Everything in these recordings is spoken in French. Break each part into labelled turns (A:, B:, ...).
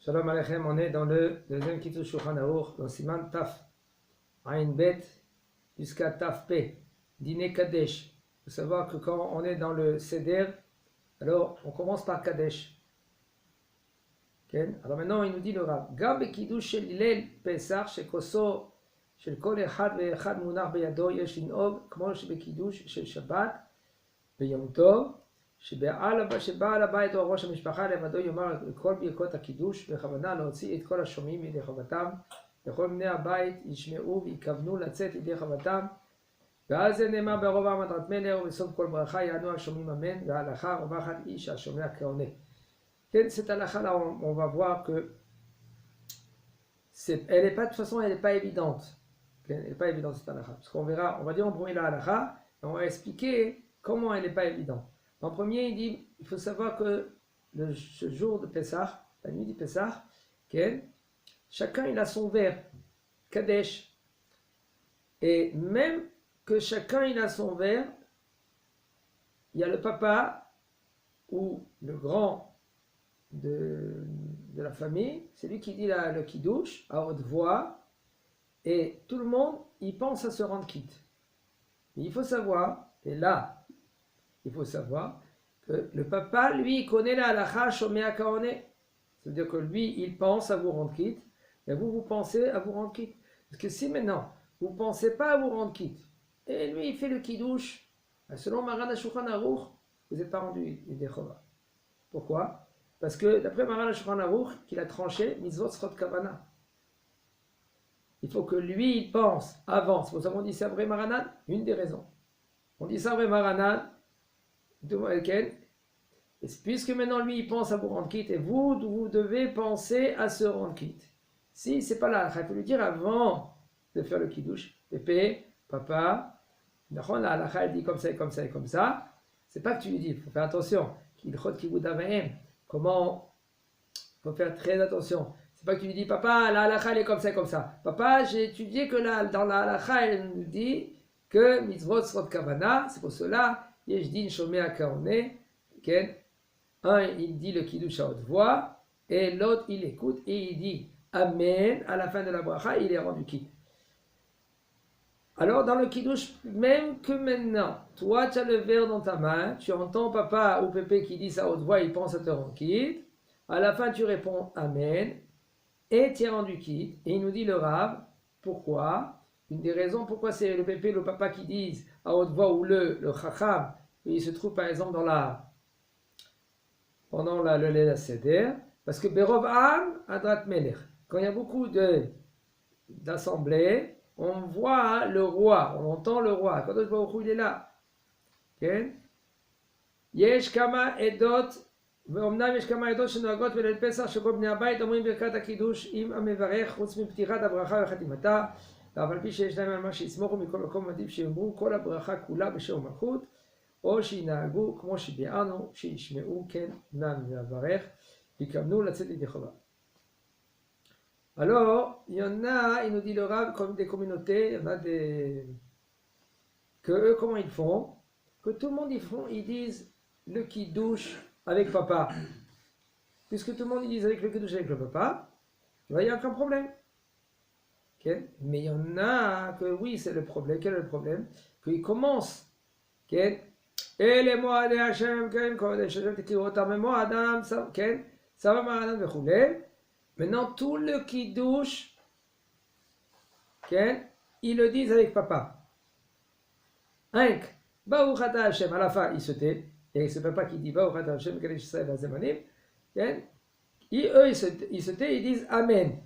A: Shalom Aleichem, on est dans le deuxième Kitzur Shulchan Aruch, dans Siman Taf, Ain Bet, jusqu'à Taf P, Dîner Kadesh. Il faut savoir que quand on est dans le Seder, alors on commence par Kadesh. Okay? Alors maintenant il nous dit le Rav, Gam Bekidush Shel Hilel Pesach, Shekoso, Shel Kol Echad Ve'echad Munach Beyado, Yesh Lin'og, כמו שבקידוש של שבת, ביום טוב, שבעל הבית או ראש המשפחה לבדו יאמר את כל ברכות הקידוש בכוונה להוציא את כל השומעים ידי חובתם וכל בני הבית ישמעו ויכוונו לצאת ידי חובתם ואז זה נאמר ברוב העמדת מלך ובסוף כל ברכה יענו השומעים אמן וההלכה רווחת איש השומע כעונה. Cette halakha là on va voir que elle est pas, de toute façon elle n'est pas évidente. Elle n'est pas évidente cette halakha parce qu'on verra, on va dire en premier la halakha et on va expliquer comment elle n'est pas évidente. En premier, il dit il faut savoir que ce jour de Pessah, la nuit du Pessah, chacun il a son verre, Kadesh. Et même que chacun il a son verre, il y a le papa ou le grand de la famille, c'est lui qui dit le Kiddush à haute voix, et tout le monde il pense à se rendre quitte. Mais il faut savoir, et là, il faut savoir que le papa, lui, il connaît la halakha shomea kaone. C'est-à-dire que lui, il pense à vous rendre quitte, et vous pensez à vous rendre quitte. Parce que si maintenant, vous ne pensez pas à vous rendre quitte, et lui, il fait le kiddush, selon Maran Shulchan Aruch, vous n'êtes pas rendu des chova. Pourquoi? Parce que d'après Maran Shulchan Aruch, qu'il a tranché, mitzvot srot kavana. Il faut que lui, il pense avant. C'est pour ça qu'on dit ça vrai Maranan, une des raisons. On dit ça vrai Maranan, et puisque maintenant lui il pense à vous rendre quitte et vous devez penser à se rendre quitte. Si c'est pas là, il faut lui dire avant de faire le kiddush. Pépé, papa, la halakha elle dit comme ça et comme ça et comme ça. C'est pas que tu lui dis, il faut faire attention. Comment il faut faire très attention. C'est pas que tu lui dis papa, la halakha elle est comme ça et comme ça. Papa, j'ai étudié que là dans la halakha elle nous dit que mitzvot srot kavana, c'est pour cela. Yesh din shomea kaone, un il dit le kiddush à haute voix et l'autre il écoute et il dit amen à la fin de la bracha, il est rendu quitte. Alors dans le kiddush, même que maintenant, toi tu as le verre dans ta main, tu entends papa ou pépé qui dit ça à haute voix, il pense à te rendre quitte, à la fin tu réponds amen et tu es rendu quitte. Et il nous dit le Rav, pourquoi? Une des raisons pourquoi c'est le pépé, le papa qui disent à haute voix ou le chacham, il se trouve par exemple pendant le Seder, parce que Berov Am Adrat Melech, quand il y a beaucoup d'assemblées, on voit le roi, on entend le roi, quand il est là. Yesh kama edot, ואומנם יש כמה עדות שנוהגות בליל פסח שכל בני הבית אומרים ברכת הקידוש עם המברך חוץ מפתיחת הברכה וחתימתה ואף על פי שיש להם על מה שיסמוכו מכל מקום עדיף שיאמרו כל הברכה כולה בשם ומלכות או שינהגו כמו שביארנו שישמעו כן נען והברך ויכוונו לצאת ידי חובה. Alors, il y en a, il nous dit le Rav, comme des communautés, il y en a que eux, comment ils font? Que tout le monde, ils disent le kiddush avec papa. Puisque tout le monde, ils disent avec le kiddush avec le papa, il n'y a aucun problème. Okay? Mais il y en a que oui, c'est le problème. Quel est le problème? Qu'ils commencent. Okay? Et les moadé Hashem, Kodesh Hashem, Tekirota, Moadam, ça va Maranan, Vechoulé. Maintenant, tout le kiddush, ils le disent avec papa. Inc, Baruch Ata Hashem, à la fin, il se tait. Et ce papa qui dit Baruch Ata Hashem, Kadesh Israël, Azemanim, eux, ils se tait, ils disent Amen.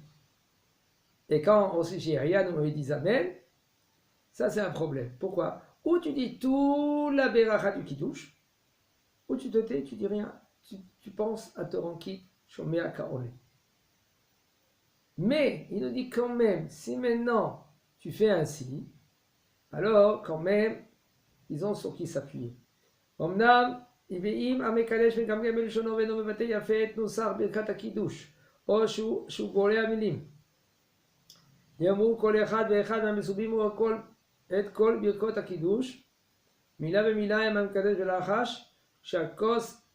A: Et quand aussi chez Ariane, ils disent Amen, ça c'est un problème. Pourquoi? Ou tu dis tout la beracha du kiddush, ou tu te tais, tu dis rien. Tu penses à te rendre quitte, Shomea Kaole. Mais il nous dit quand même, si maintenant tu fais ainsi, alors quand même, ils ont sur qui s'appuyer. Omnam, Iveim, Amekadesh, Megamgem, Elishono, Veno, Mevate, Yafet, Nusar, Birkat HaKiddush, או שהוא בורא המילים. יאמרו כל אחד ואחד מהמסובים את כל ברכות הקידוש, מילה במילה הם המקדש ולחש, שהכוס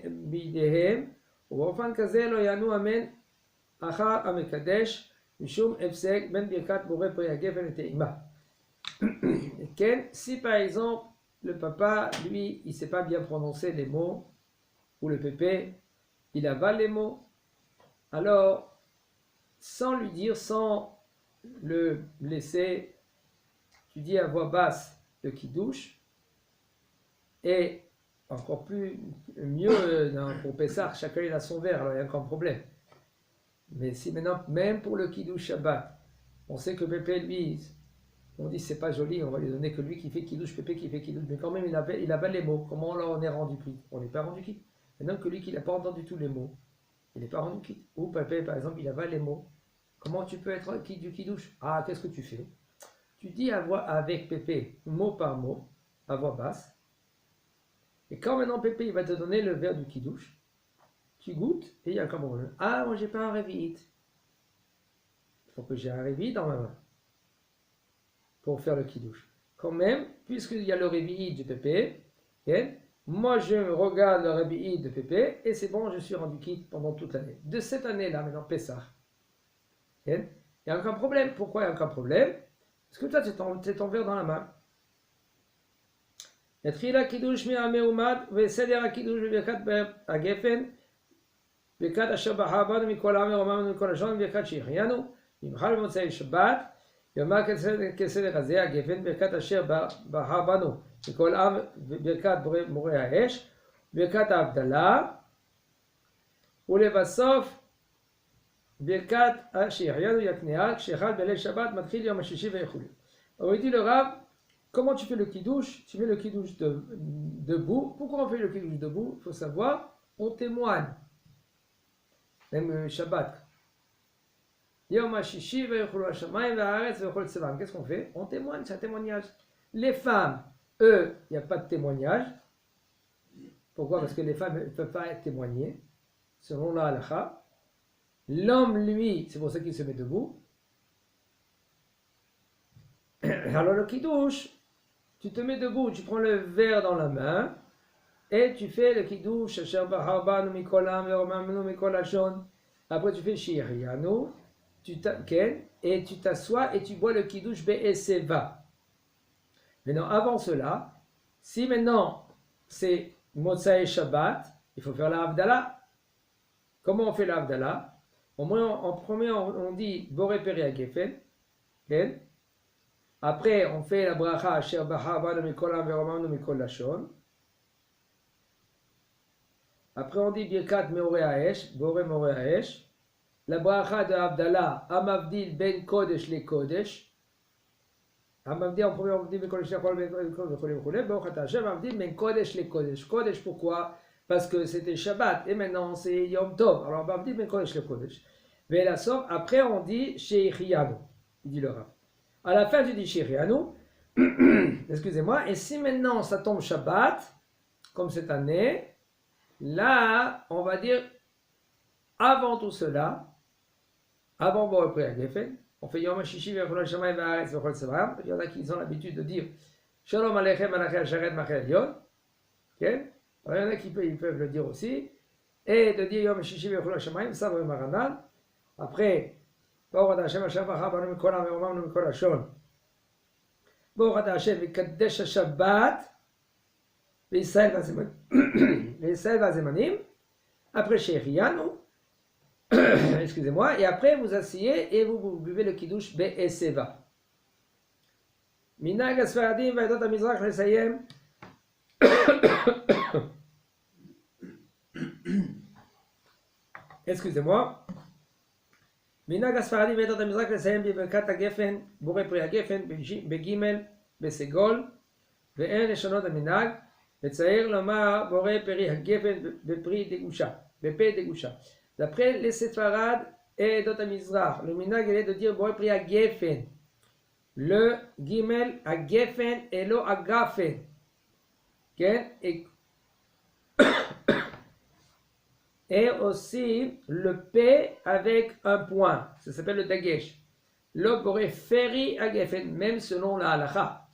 A: בידיהם, ובאופן כזה לא יענו אמן Acha Amekadesh, Mishum Efsek, Ben Birkat Boré Pri Hagefen et Teima. Si par exemple, le papa, lui, il ne sait pas bien prononcer les mots, ou le pépé, il avale les mots, alors, sans lui dire, sans le laisser, tu dis à voix basse le kiddush, et encore mieux pour Pessah, chacun il a son verre, alors il y a encore un problème. Mais si maintenant, même pour le kiddush Shabbat, on sait que Pépé, lui, on dit c'est pas joli, on va lui donner que lui qui fait kiddush, Pépé qui fait kiddush, mais quand même il avale les mots. Comment là on est rendu quitte? On n'est pas rendu quitte. Maintenant que lui qui n'a pas entendu tous les mots, il n'est pas rendu quitte. Ou Pépé par exemple, il avale les mots. Comment tu peux être quitte du kiddush? Ah, qu'est-ce que tu fais? Tu dis avec Pépé, mot par mot, à voix basse. Et quand maintenant Pépé il va te donner le verre du kiddush, tu goûtes et il y a comme problème. Ah, moi j'ai pas un révite. Il faut que j'ai un révite dans ma main pour faire le kiddush. Quand même, puisqu'il y a le révite de Pépé, okay, moi je regarde le révite de Pépé et c'est bon, je suis rendu quitte pendant toute l'année. De cette année-là, maintenant, Pessah. Okay, il n'y a aucun problème. Pourquoi il n'y a aucun problème? Parce que toi, tu ton verre dans la main. יתחיל הקידוש מהמעומד וסדר הקידוש בברכת הגפן ברכת אשר בחר בנו מכל העם ורוממנו מכל לשון ברכת שהחיינו במיוחד במוצאי שבת יאמר כסדר הזה הגפן ברכת אשר בחר בנו מכל עם ברכת מורה האש ברכת ההבדלה ולבסוף ברכת שהחיינו יקניה כשאחד בליל שבת מתחיל יום השישי וכו'. הוא dit le Rav, comment tu fais le kiddush? Tu fais le kiddush debout. Pourquoi on fait le kiddush debout? Il faut savoir, on témoigne. Même Shabbat. Yom HaShishi ve'yechulu hashamayim ve'haaretz ve'chol tzevam. Qu'est-ce qu'on fait? On témoigne, c'est un témoignage. Les femmes, eux, il n'y a pas de témoignage. Pourquoi? Parce que les femmes ne peuvent pas être témoignées, selon la halakha. L'homme, lui, c'est pour ça qu'il se met debout. Alors le kiddush, tu te mets debout, tu prends le verre dans la main et tu fais le kiddush. Après tu fais shirianu, et tu t'assois et tu bois le kiddush be'eseva. Maintenant avant cela, si maintenant c'est Motsai Shabbat, il faut faire la Havdalah. Comment on fait la Havdalah? En premier on dit Boré Peri Hagefen. Après, on fait la bracha Asher Bahar Banu Mikol Am Veromamnu Mikol Lashon. Après, on dit Birkat Meoreh Haesh, Boré Meoreh Haesh. La bracha de Havdalah, Amavdil Ben Kodesh le Kodesh. Amavdil, en premier, on dit Ben Kodesh le Kodesh, Ben Kodesh le Kodesh. Borchat Hashem, Amavdil Ben Kodesh le Kodesh. Kodesh, pourquoi? Parce que c'était Shabbat et maintenant c'est Yom Tov. Alors, Amavdil Ben Kodesh le Kodesh. Mais la somme, après, on dit Sheikhianu, il dit le Rav. À la fin, tu dis Shirianu, excusez-moi, et si maintenant ça tombe Shabbat, comme cette année, là, on va dire, avant tout cela, avant Boré Peri Hagefen, on fait Yom HaShishi ve'chol hashamayim ve'haaretz ve'chol tzevam. Il y en a qui ont l'habitude de dire Shalom Aleichem Malachei Hasharet Malachei Elyon. Il y en a qui peuvent le dire aussi, et de dire Yom HaShishi ve'chol hashamayim, ça va Maranan. Après, ברוך אתה השם אשר בחר בנו מכל העם ורוממנו מכל לשון. ברוך אתה השם מקדש השבת וישראל והזמנים. Après שהחיינו, excusez-moi, et après vous asseyez et vous buvez le kiddush be'eseva. מנהג הספרדים ועדות המזרח לסיים. Excusez-moi. מנהג הספרדים ועדות המזרח לסיים בברכת הגפן, בורא פרי הגפן, בגימל, בסגול, ואין לשנות המנהג, לצייר לומר בורא פרי הגפן בפרי דגושה, בפה דגושה. D'après les séfarades et עדות המזרח, le מנהג est de dire בורא פרי הגפן, le גימל, הגפן, et לא הגפן. כן? Et aussi le P avec un point, ça s'appelle le dagesh. Le boré feri hagefen, même selon la halakha,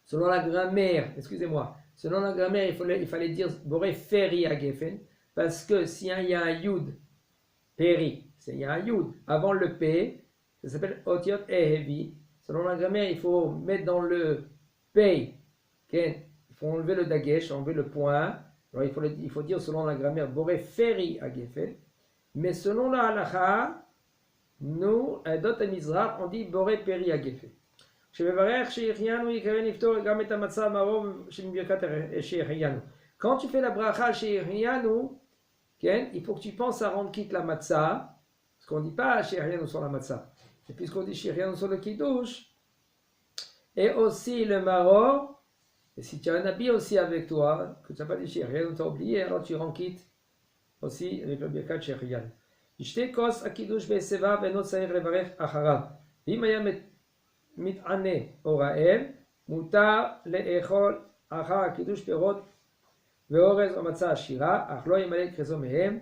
A: selon la grammaire, excusez-moi, selon la grammaire, il fallait dire boré feri hagefen, parce que s'il y a un yud, peri, il y a un Yud. Avant le P, ça s'appelle Otiot Ehevi. Selon la grammaire, il faut mettre dans le P, il faut enlever le Dagesh, enlever le point. Alors il faut dire selon la grammaire Boré Feri Agefet. Mais selon la Halacha, nous, d'autres Mizrach, on dit Boré Peri Agefet. Quand tu fais la bracha chez Irianu, il faut que tu penses à rendre quitte la matzah, parce qu'on ne dit pas chez Irianu sur la matzah. Et puisqu'on dit chez Irianu sur le kiddush, et aussi le maror, et si tu as un habit aussi avec toi, que tu n'as pas dit chez Irianu, tu as oublié, alors tu rends quitte aussi avec le birkat chez Irianu. ישתה כוס הקידוש בהסבה ואינו צריך לברך אחריו. ואם היה מתענה או רעב, מותר לאכול אחר הקידוש פירות ואורז או מצה עשירה, אך לא ימלא כרזו מהם,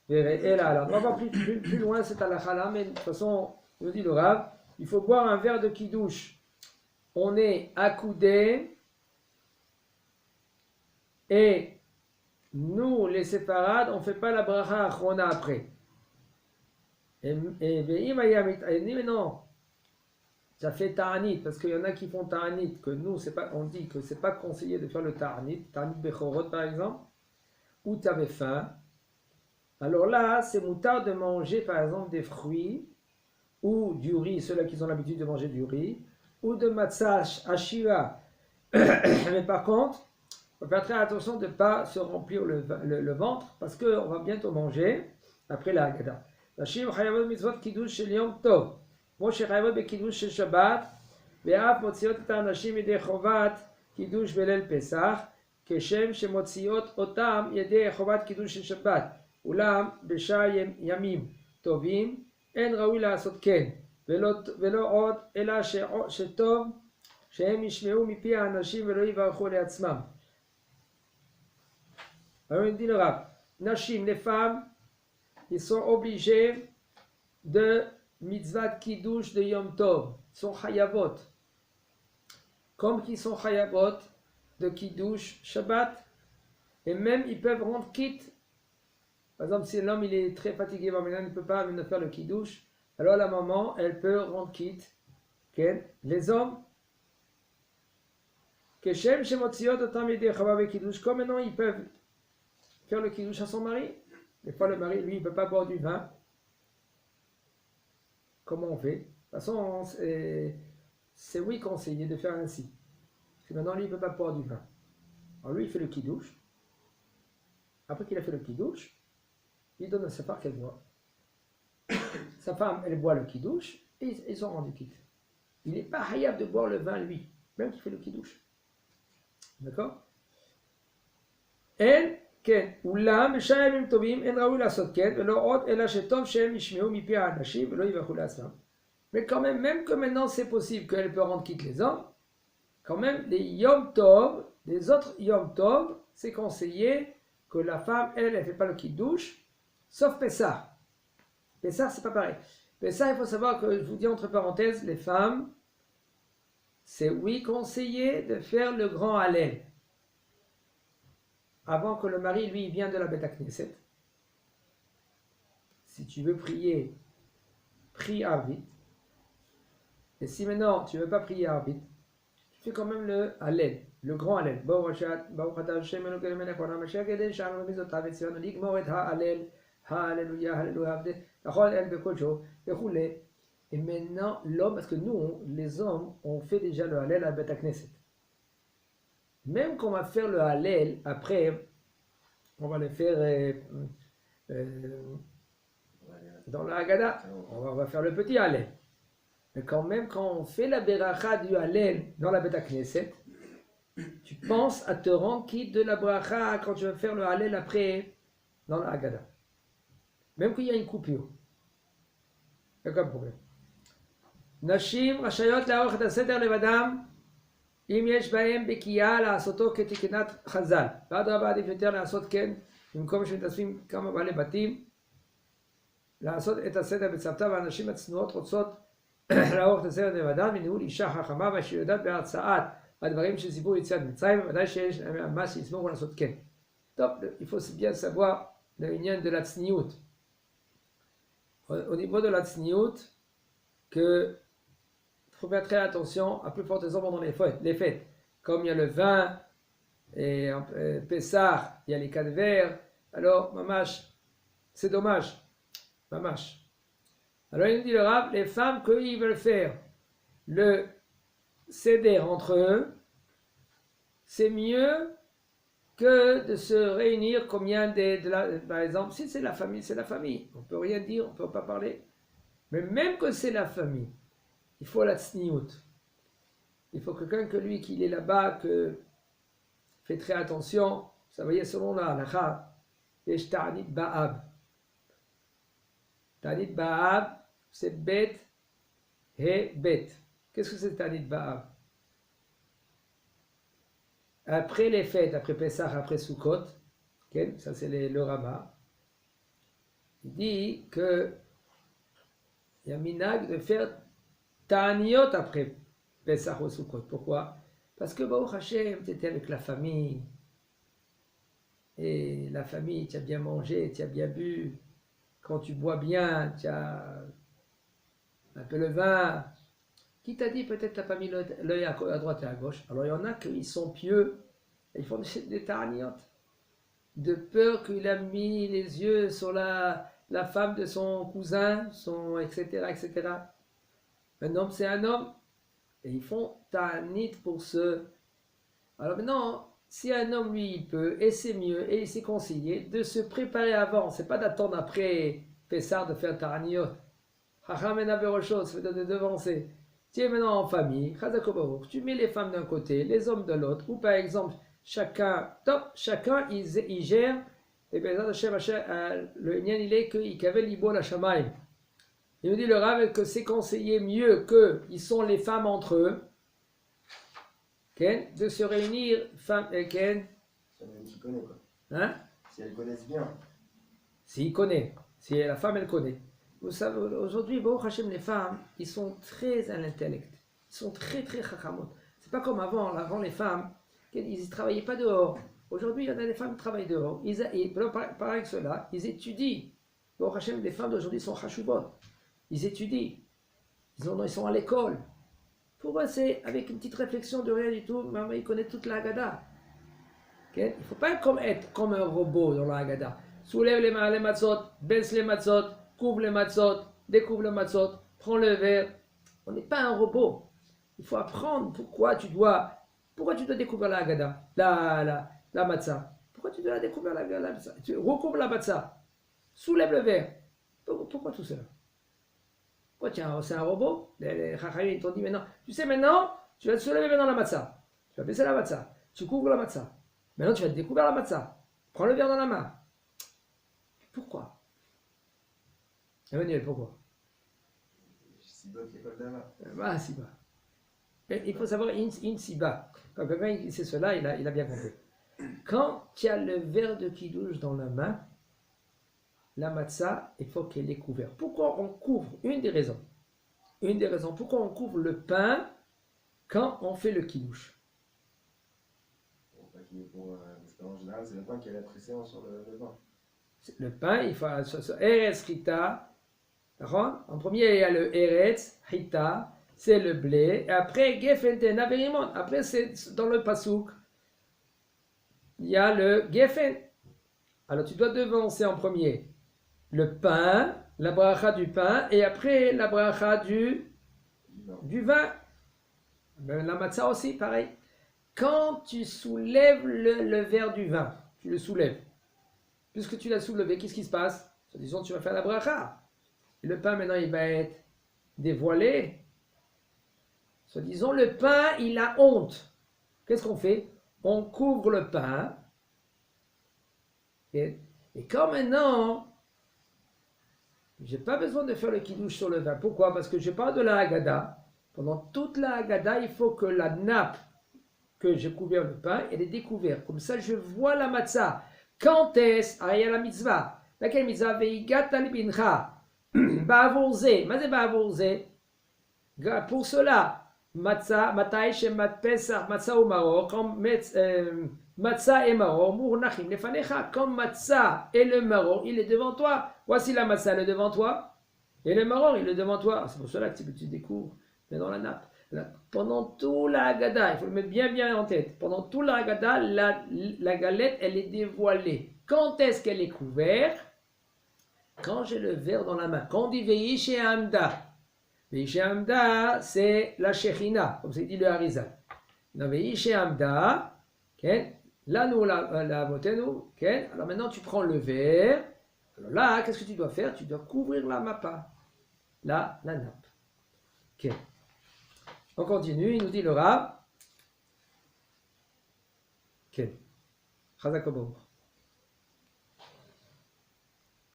A: וראה לעליו. On va voir plus loin cette halakha-là, mais de toute façon, nous dit le Rav, il faut boire un verre de kiddush. On est accoudé, et nous, les séparades, on ne fait pas la bracha achrona après. Et mais non, ça fait ta'anit, parce qu'il y en a qui font ta'anit, que nous, on dit que c'est pas conseillé de faire le ta'anit bechorot par exemple, ou tu avais faim. Alors là, c'est moutard de manger par exemple des fruits, ou du riz, ceux-là qui ont l'habitude de manger du riz, ou de matzah ashira. Mais par contre, il faut faire très attention de ne pas se remplir le ventre, parce qu'on va bientôt manger après la Haggadah. נשים חייבות מצוות קידוש של יום טוב, כמו שחייבות בקידוש של שבת, ואף מוציאות את האנשים ידי חובת קידוש בליל פסח, כשם שמוציאות אותם ידי חובת קידוש של שבת. אולם בשאר ימים טובים אין ראוי לעשות כן, ולא עוד, אלא שטוב שהם ישמעו מפי האנשים ולא יברכו לעצמם. Alors il dit le Rav, נשים, les femmes, ils sont obligés de mitzvah kiddush de Yom Tov. Ils sont chayavot. Comme qu'ils sont chayavot de kiddush Shabbat. Et même ils peuvent rendre quitte. Par exemple, si l'homme il est très fatigué, maintenant il ne peut pas venir faire le kiddush. Alors la maman, elle peut rendre quitte. Les hommes. Keshem shemotziot otam yedei chava kiddush. Comme maintenant ils peuvent faire le kiddush à son mari. Des fois, le mari, lui, il ne peut pas boire du vin. Comment on fait? De toute façon, c'est oui conseillé de faire ainsi. Parce que maintenant, lui, il ne peut pas boire du vin. Alors, lui, il fait le kiddush. Après qu'il a fait le kiddush, il donne à sa femme qu'elle boit. Sa femme, elle boit le kiddush et ils ont rendu quitte. Il n'est pas hayab de boire le vin, lui, même qu'il fait le kiddush. D'accord? Et כן, אולם בשאר ימים טובים אין ראוי לעשות כן, ולא עוד, אלא שטוב שהם ישמעו מפי האנשים ולא יברכו לעצמם. Mais quand même que maintenant c'est possible qu'elle peut rendre quitte les hommes, quand même les Yom Tov, les autres Yom Tov, c'est conseillé que la femme, elle ne fait pas le kiddush, sauf Pessah. Pessah, c'est pas pareil. Pessah, il faut savoir que, je vous dis entre parenthèses, les femmes, c'est oui conseillé de faire le grand Hallel. Avant que le mari, lui, vient de la Beth Knesset. Si tu veux prier, prie Arvit. Et si maintenant tu ne veux pas prier Arvit, tu fais quand même le Hallel, le grand Hallel. Baruch atah Hashem Elokeinu melech haolam asher qidesh banu mitzvotav v'tzivanu ligmor et ha'Hallel, ha'Alleluya, ha'Alleluya, l'chol el b'kol shor, וכו'. Et maintenant, l'homme, parce que nous, les hommes, on fait déjà le Hallel à Beth Knesset. Même qu'on va faire le Hallel, après, on va le faire dans la Haggadah, on va faire le petit Hallel. Mais quand même, quand on fait la Beracha du Hallel dans la Beth Knesset, tu penses à te rendre quitte de la Beracha quand tu vas faire le Hallel après dans la Haggadah. Même qu'il y a une coupure. Il n'y a aucun problème. Nashim, Rashayot, Laoch, Seder, Levadam, אם יש בהם בקיאה לעשותו כתקנת חז"ל. ואדרבה עדיף יותר לעשות כן, במקום שמתאספים כמה בעלי בתים, לעשות את הסדר בצוותא, והנשים הצנועות רוצות לערוך את הסדר לבדן, וניהול אישה חכמה ואשר יודעת בהרצאת הדברים של סיפור יציאת מצרים, ובוודאי שיש להם מה שיסמוך לעשות כן. טוב, il faut bien savoir לעניין de la צניעות. au niveau de la tsniout, que faut faire très attention, à plus forte raison pendant les fêtes. Comme il y a le vin, et Pessah, il y a les calvaires, alors, mamash, c'est dommage. Mamash. Alors il nous dit le Rav, les femmes qu'ils veulent faire le céder entre eux, c'est mieux que de se réunir comme il y a par exemple, si c'est la famille, c'est la famille. On ne peut rien dire, on ne peut pas parler. Mais même que c'est la famille, il faut la tsniout. Il faut quelqu'un que lui, qu'il est là-bas, que fait très attention. Ça va y être selon la halakha. Yesh ta'anit ba'ab. Ta'anit ba'ab, c'est bet et bet. Qu'est-ce que c'est ta'anit ba'ab? Après les fêtes, après Pessah, après Sukkot, okay, ça c'est le Rama, il dit que il y a minag de faire ta'aniot après Pessah ou Sukkot. Pourquoi? Parce que Baruch Hashem, tu étais avec la famille, et la famille, tu as bien mangé, tu as bien bu, quand tu bois bien, tu as un peu le vin. Qui t'a dit peut-être tu n'as pas mis l'œil à droite et à gauche? Alors il y en a qui sont pieux, et ils font des ta'aniot, de peur qu'il a mis les yeux sur la femme de son cousin, etc., etc. Un homme, c'est un homme. Et ils font ta'anit pour ce. Alors maintenant, si un homme, lui, il peut, et c'est mieux, et il s'est conseillé, de se préparer avant. C'est pas d'attendre après Pessah de faire ta'aniot. Chacham en avait autre chose, c'est de devancer. Tu es maintenant en famille, tu mets les femmes d'un côté, les hommes de l'autre, ou par exemple, chacun il gère, et bien le Inyan il est qu'il kaveh libo la shamaim. Il nous dit le Rav que c'est conseillé mieux qu'ils sont les femmes entre eux, de se réunir, femmes et Ken.
B: Si on qui connaît quoi.
A: Hein?
B: Si elles connaissent bien.
A: S'il connaît, si la femme elle connaît. Vous savez, aujourd'hui, Baruch Hashem, les femmes, ils sont très à l'intellect. Ils sont très très chachamot. C'est pas comme avant. Avant, les femmes, ils ne travaillaient pas dehors. Aujourd'hui, il y en a des femmes qui travaillent dehors. Pareil que cela, ils étudient. Baruch Hashem, les femmes d'aujourd'hui sont chashuvot. Ils étudient. Ils sont à l'école. Pour eux, c'est avec une petite réflexion de rien du tout. Maman, ils connaissent toute la Haggadah. Il ne faut pas être comme un robot dans la Haggadah. Soulève les matzot, baisse les matzot, couvre les matzot, découvre le matzot, prends le verre. On n'est pas un robot. Il faut apprendre pourquoi tu dois découvrir la Haggadah, la matzah. Pourquoi tu dois découvrir la matzah? Tu recouvres la matzah. Soulève le verre. Pourquoi tout cela? Pourquoi c'est un robot? Les chachamim t'ont dit maintenant, tu sais maintenant, tu vas te soulever maintenant la matzah. Tu vas baisser la matzah. Tu couvres la matzah. Maintenant tu vas découvrir la matzah. Prends le verre dans la main. Pourquoi? Emmanuel, pourquoi?
B: Siba qui est pas le dama.
A: Bah, siba. Il faut savoir in siba. Quand quelqu'un sait cela, il a bien compris. Quand tu as le verre de kidouche dans la main, la matzah, il faut qu'elle est couverte. Pourquoi on couvre? Une des raisons pourquoi on couvre le pain quand on fait le kidouche.
B: Parce qu'en général, c'est le pain qui a la préséance sur le pain.
A: Le pain, il faut Eretz Rita. En premier, il y a le Eretz Rita, c'est le blé. Et après, Gefen Tenaverimon. Après, c'est dans le Pasouk. Il y a le Gefen. Alors, tu dois devancer en premier le pain, la bracha du pain, et après la bracha du vin. La matzah aussi, pareil. Quand tu soulèves le verre du vin, tu le soulèves. Puisque tu l'as soulevé, qu'est-ce qui se passe? Disons, tu vas faire la bracha. Et le pain, maintenant, il va être dévoilé. Disons, le pain, il a honte. Qu'est-ce qu'on fait? On couvre le pain. Et quand maintenant, j'ai pas besoin de faire le kidouche sur le vin. Pourquoi? Parce que je parle de la Haggadah. Pendant toute la Haggadah, il faut que la nappe que j'ai couvert le pain, elle est découverte. Comme ça, je vois la matzah. Quand est-ce? Il y a la mitzvah. Laquelle mitzvah? Veigat al-bincha. Ba'avourze. Mazé ba'avourze. Pour cela, matzah, matai shemat pesach, matzah ou maror, quand matzah et maror, mournachim lefanecha. Quand matzah et le maror, il est devant toi. Voici la matzah, elle est devant toi. Et le maror, il est devant toi. C'est pour cela que tu découvres, mais dans la nappe. Pendant tout la Haggadah, il faut le mettre bien en tête. Pendant tout la Haggadah, la galette, elle est dévoilée. Quand est-ce qu'elle est couverte? Quand j'ai le verre dans la main. Quand on dit Veishe Hamda. Veishe Hamda, c'est la Shechina, comme c'est dit le Harizal. Veishe Hamda, là nous la motenu, alors maintenant tu prends le verre. Alors là, qu'est-ce que tu dois faire? Tu dois couvrir la mappa, la nappe. Okay. On continue, il nous dit le Rav. Chazak Obaour.